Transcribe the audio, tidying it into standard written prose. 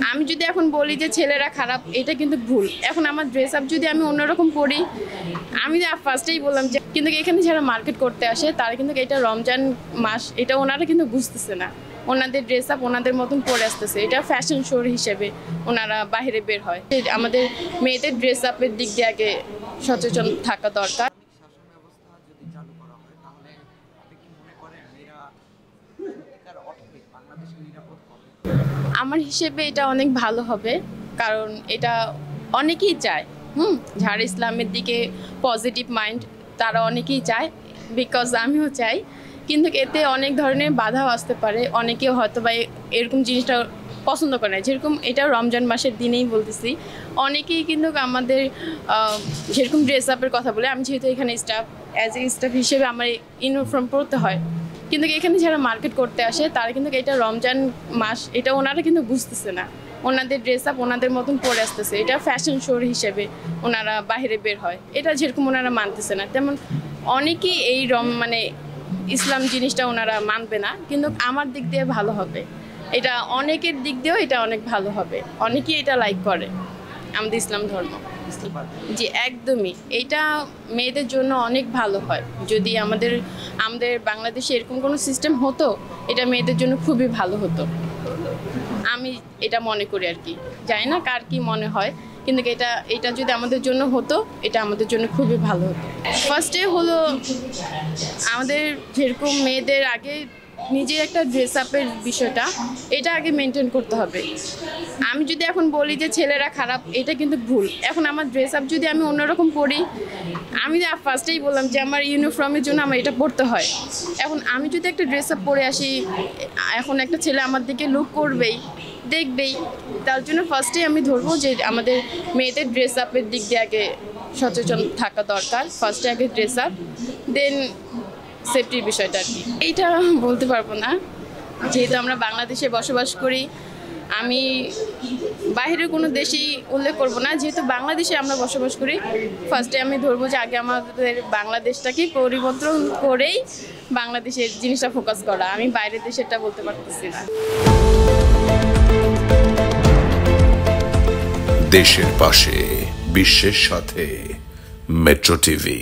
আমি যদি এখন বলি যে ছেলেরা খারাপ, এটা কিন্তু ভুল। এখন আমার ড্রেস আপ যদি আমি অন্যরকম পরি, আমি ফার্স্টেই বললাম যে কিন্তু এখানে যারা মার্কেট করতে আসে তারা কিন্তু এটা রমজান মাস, এটা ওনারা কিন্তু বুঝতেছে না। ওনাদের ড্রেস আপ ওনাদের মতন পরে আসতেছে, এটা ফ্যাশন শোর হিসেবে ওনারা বাইরে বের হয়। আমাদের মেয়েদের ড্রেস আপের দিক দিয়ে আগে সচেতন থাকা দরকার। আমার হিসেবে এটা অনেক ভালো হবে, কারণ এটা অনেকেই চায়। যারা ইসলামের দিকে পজিটিভ মাইন্ড তারা অনেকেই চায়, বিকজ আমিও চাই। কিন্তু এতে অনেক ধরনের বাধাও আসতে পারে, অনেকেও হয়তো বা এরকম জিনিসটা পছন্দ করে না। যেরকম এটা রমজান মাসের দিনেই বলতেছি, অনেকেই কিন্তু আমাদের যেরকম ড্রেস আপের কথা বলে, আমি যেহেতু এখানে স্টাফ, অ্যাজ এ স্টাফ হিসেবে আমার ইউনিফর্ম পরতে হয়। কিন্তু এখানে যারা মার্কেট করতে আসে তারা কিন্তু এটা রমজান মাস, এটা ওনারা কিন্তু বুঝতেছে না। ওনাদের ড্রেস আপ ওনাদের মতন পরে আসতেছে, এটা ফ্যাশন শোর হিসেবে ওনারা বাইরে বের হয়। এটা যেরকম ওনারা মানতেছে না, তেমন অনেকেই এই মানে ইসলাম জিনিসটা ওনারা মানবে না। কিন্তু আমার দিক দিয়ে ভালো হবে, এটা অনেকের দিক দিয়েও এটা অনেক ভালো হবে। অনেকেই এটা লাইক করে আমাদের ইসলাম ধর্ম। জি, একদমই। এটা মেয়েদের জন্য অনেক ভালো হয়। যদি আমাদের বাংলাদেশে এরকম কোনো সিস্টেম হতো, এটা মেয়েদের জন্য খুবই ভালো হতো। আমি এটা মনে করি আর কি, জানি না কার কি মনে হয়, কিন্তু এটা যদি আমাদের জন্য হতো, এটা আমাদের জন্য খুবই ভালো হতো। ফার্স্টে হলো আমাদের যেরকম মেয়েদের আগে নিজের একটা ড্রেস আপের বিষয়টা, এটা আগে মেনটেন করতে হবে। আমি যদি এখন বলি যে ছেলেরা খারাপ, এটা কিন্তু ভুল। এখন আমার ড্রেস আপ যদি আমি অন্যরকম পরি, আমি ফার্স্টেই বললাম যে আমার ইউনিফর্মের জন্য আমার এটা পরতে হয়। এখন আমি যদি একটা ড্রেস আপ পরে আসি, এখন একটা ছেলে আমার দিকে লুক করবেই, দেখবেই। তার জন্য ফার্স্টেই আমি ধরবো যে আমাদের মেয়েদের ড্রেস আপের দিক দিয়ে আগে সচেতন থাকা দরকার। ফার্স্টে আগে ড্রেস আপ, দেন সেফটির বিষয়টা আর কি। এইটা বলতে পারবো না, যেহেতু আমরা বাংলাদেশে বসবাস করি। আমি বাইরের কোনো দেশেই উল্লেখ করব না, যেহেতু বাংলাদেশে আমরা বসবাস করি। ফার্স্টে আমি ধরবো যে আগে আমাদের বাংলাদেশটাকে পরিবর্তন করেই বাংলাদেশের জিনিসটা ফোকাস করা। আমি বাইরের দেশেরটা বলতে পারতেছি না। দেশের পাশে, বিশ্বের সাথে, মেট্রো টিভি।